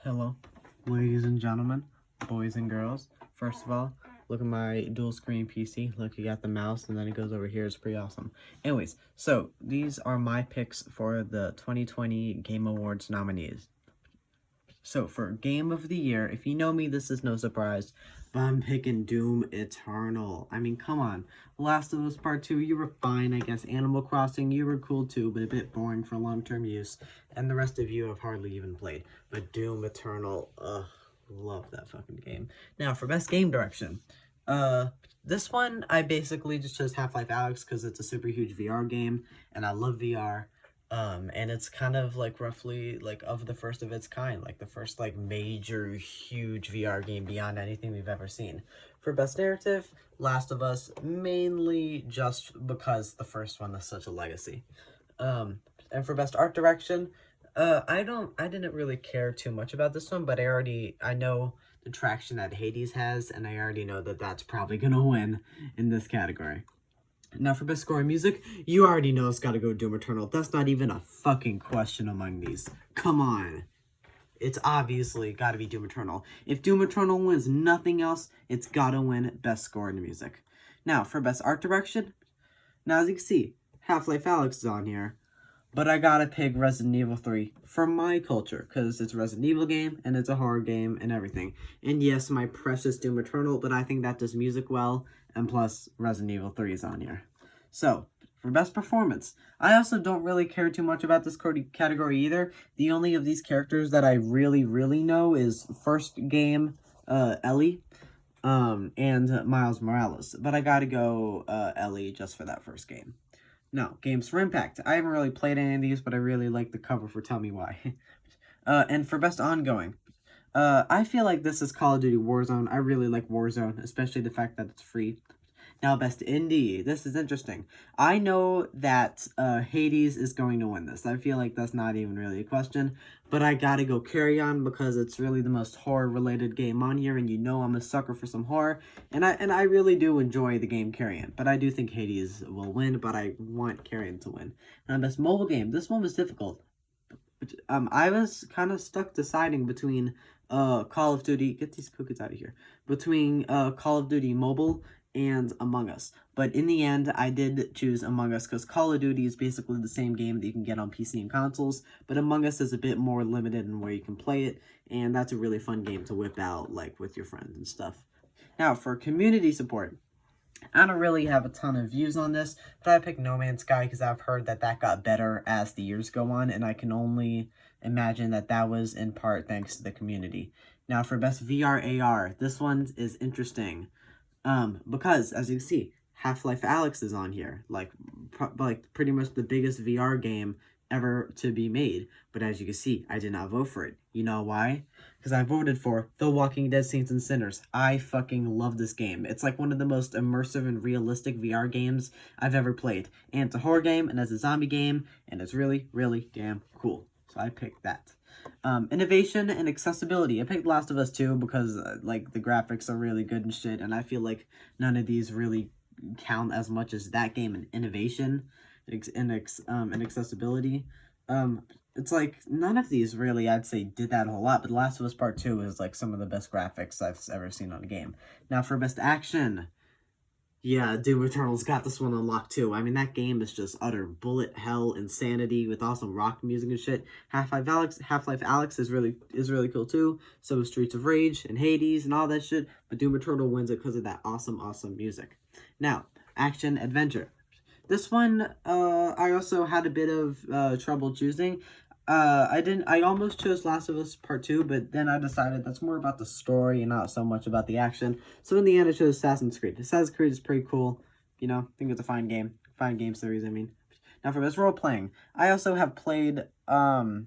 Hello, ladies and gentlemen, boys and girls. First of all, look at my dual screen PC. Look, you got the mouse and then it goes over here. It's pretty awesome. Anyways, so these are my picks for the 2020 Game Awards nominees. So for Game of the Year, if you know me, this is no surprise, but I'm picking Doom Eternal. I mean, come on. Last of Us Part 2, you were fine, I guess. Animal Crossing, you were cool too, but a bit boring for long-term use. And the rest of you have hardly even played. But Doom Eternal, love that fucking game. Now, for Best Game Direction, this one, I basically just chose Half-Life Alyx because it's a super huge VR game, and I love VR. And it's kind of like roughly like of the first of its kind, like the first like major huge VR game beyond anything we've ever seen. For Best Narrative, Last of Us, mainly just because the first one is such a legacy. And for Best Art Direction, I didn't really care too much about this one, but I know the traction that Hades has, and I already know that that's probably gonna win in this category. Now for Best Score in Music, you already know it's gotta go Doom Eternal. That's not even a fucking question among these. Come on. It's obviously gotta be Doom Eternal. If Doom Eternal wins nothing else, it's gotta win Best Score in Music. Now, for Best Art Direction, now as you can see, Half-Life Alyx is on here, but I gotta pick Resident Evil 3 for my culture, because it's a Resident Evil game, and it's a horror game, and everything. And yes, my precious Doom Eternal, but I think that does music well, and plus, Resident Evil 3 is on here. So, for Best Performance, I also don't really care too much about this category either. The only of these characters that I really know is first game, Ellie, and Miles Morales. But I gotta go Ellie just for that first game. Now, Games for Impact. I haven't really played any of these, but I really like the cover for Tell Me Why. And for Best Ongoing, I feel like this is Call of Duty Warzone. I really like Warzone, especially the fact that it's free. Now, Best Indie. This is interesting. I know that Hades is going to win this. I feel like that's not even really a question. But I gotta go Carry On because it's really the most horror-related game on here. And you know I'm a sucker for some horror. And I really do enjoy the game Carry On. But I do think Hades will win. But I want Carry On to win. Now, Best Mobile Game. This one was difficult. I was kind of stuck deciding between Call of Duty. Get these cookies out of here. Between Call of Duty Mobile and Among Us. But in the end, I did choose Among Us because Call of Duty is basically the same game that you can get on PC and consoles, but Among Us is a bit more limited in where you can play it, and that's a really fun game to whip out, like, with your friends and stuff. Now, for community support, I don't really have a ton of views on this, but I picked No Man's Sky because I've heard that that got better as the years go on, and I can only imagine that that was in part thanks to the community. Now, for Best VR AR, this one is interesting. Because, as you can see, Half-Life Alyx is on here, like pretty much the biggest VR game ever to be made. But as you can see, I did not vote for it. You know why? Because I voted for The Walking Dead Saints and Sinners. I fucking love this game. It's like one of the most immersive and realistic VR games I've ever played. And it's a horror game, and it's a zombie game, and it's really damn cool. So I picked that. Innovation and accessibility. I picked Last of Us 2 because, like, the graphics are really good and shit, and I feel like none of these really count as much as that game in innovation and accessibility. It's like, none of these really, I'd say, did that a whole lot, but Last of Us Part 2 is, like, some of the best graphics I've ever seen on a game. Now, for Best Action, yeah, Doom Eternal's got this one unlocked too. I mean, that game is just utter bullet hell insanity with awesome rock music and shit. Half-Life Alyx is really cool too. So is Streets of Rage and Hades and all that shit. But Doom Eternal wins it because of that awesome music. Now, Action Adventure. This one, I also had a bit of trouble choosing. I almost chose Last of Us Part 2, but then I decided that's more about the story and not so much about the action. So in the end, I chose Assassin's Creed. Assassin's Creed is pretty cool. You know, I think it's a fine game. Fine game series, I mean. Now for Best Role Playing, I also have played, I've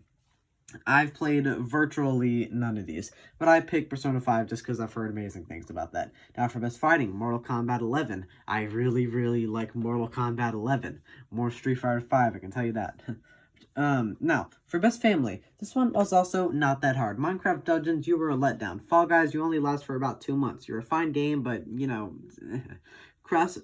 played virtually none of these, but I picked Persona 5 just because I've heard amazing things about that. Now for Best Fighting, Mortal Kombat 11. I really like Mortal Kombat 11. More Street Fighter 5, I can tell you that. Now, for Best Family, this one was also not that hard. Minecraft Dungeons, you were a letdown. Fall Guys, you only last for about 2 months. You're a fine game, but, you know, Crash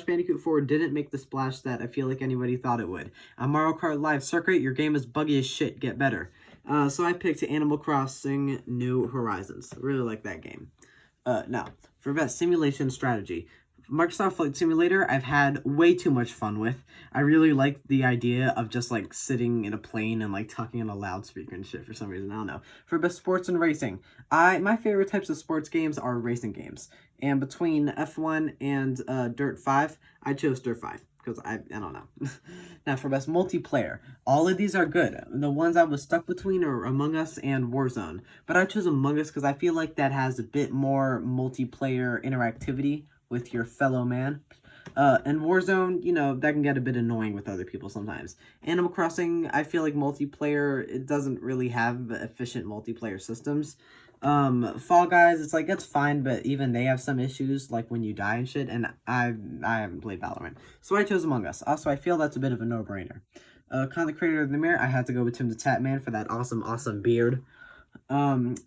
Bandicoot 4 didn't make the splash that I feel like anybody thought it would. Mario Kart Live Circuit, your game is buggy as shit. Get better. So I picked Animal Crossing New Horizons. I really like that game. Now, for best simulation strategy, Microsoft Flight Simulator, I've had way too much fun with. I really like the idea of just, like, sitting in a plane and, like, talking on a loudspeaker and shit for some reason. I don't know. For best sports and racing, my favorite types of sports games are racing games. And between F1 and Dirt 5, I chose Dirt 5. Because I don't know. Now, for best multiplayer, all of these are good. The ones I was stuck between are Among Us and Warzone. But I chose Among Us because I feel like that has a bit more multiplayer interactivity with your fellow man. And Warzone, you know, that can get a bit annoying with other people sometimes. Animal Crossing, I feel like multiplayer, it doesn't really have efficient multiplayer systems. Fall Guys, it's like, it's fine, but even they have some issues, like when you die and shit, and I haven't played Valorant. So I chose Among Us. Also, I feel that's a bit of a no-brainer. Content creator of the year, I had to go with Tim the Tatman for that awesome beard. And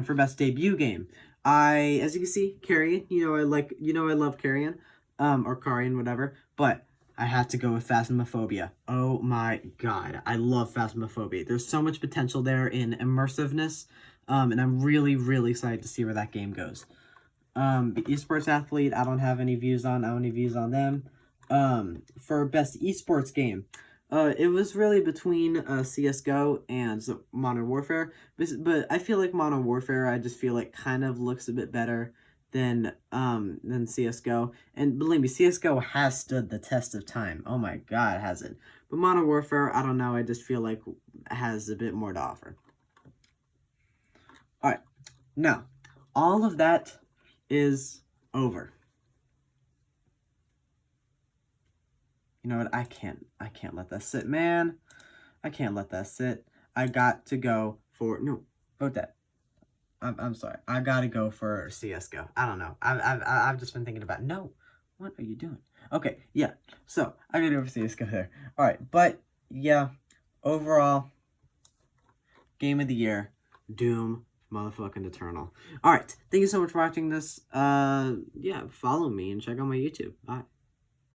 for best debut game, as you can see, Carrion, I love Carrion, or Carrion, whatever, but I had to go with Phasmophobia. Oh my god, I love Phasmophobia. There's so much potential there in immersiveness, and I'm really, really excited to see where that game goes. The esports athlete, I don't have any views on. I only views on them. For best esports game, it was really between CS:GO and Modern Warfare, but I feel like Modern Warfare, I just feel like kind of looks a bit better than CS:GO. And believe me, CS:GO has stood the test of time. Oh my god, has it? But Modern Warfare, I don't know, I just feel like has a bit more to offer. Alright, now, all of that is over. You know what, I can't let that sit, man. I can't let that sit. I got to go for, no, vote that. I'm sorry. I gotta go for CS:GO. I don't know. I've just been thinking about, no, what are you doing? Okay, yeah, so I gotta go for CS:GO there. Alright, but, yeah, overall, game of the year, Doom motherfucking Eternal. Alright, thank you so much for watching this. Yeah, follow me and check out my YouTube. Bye.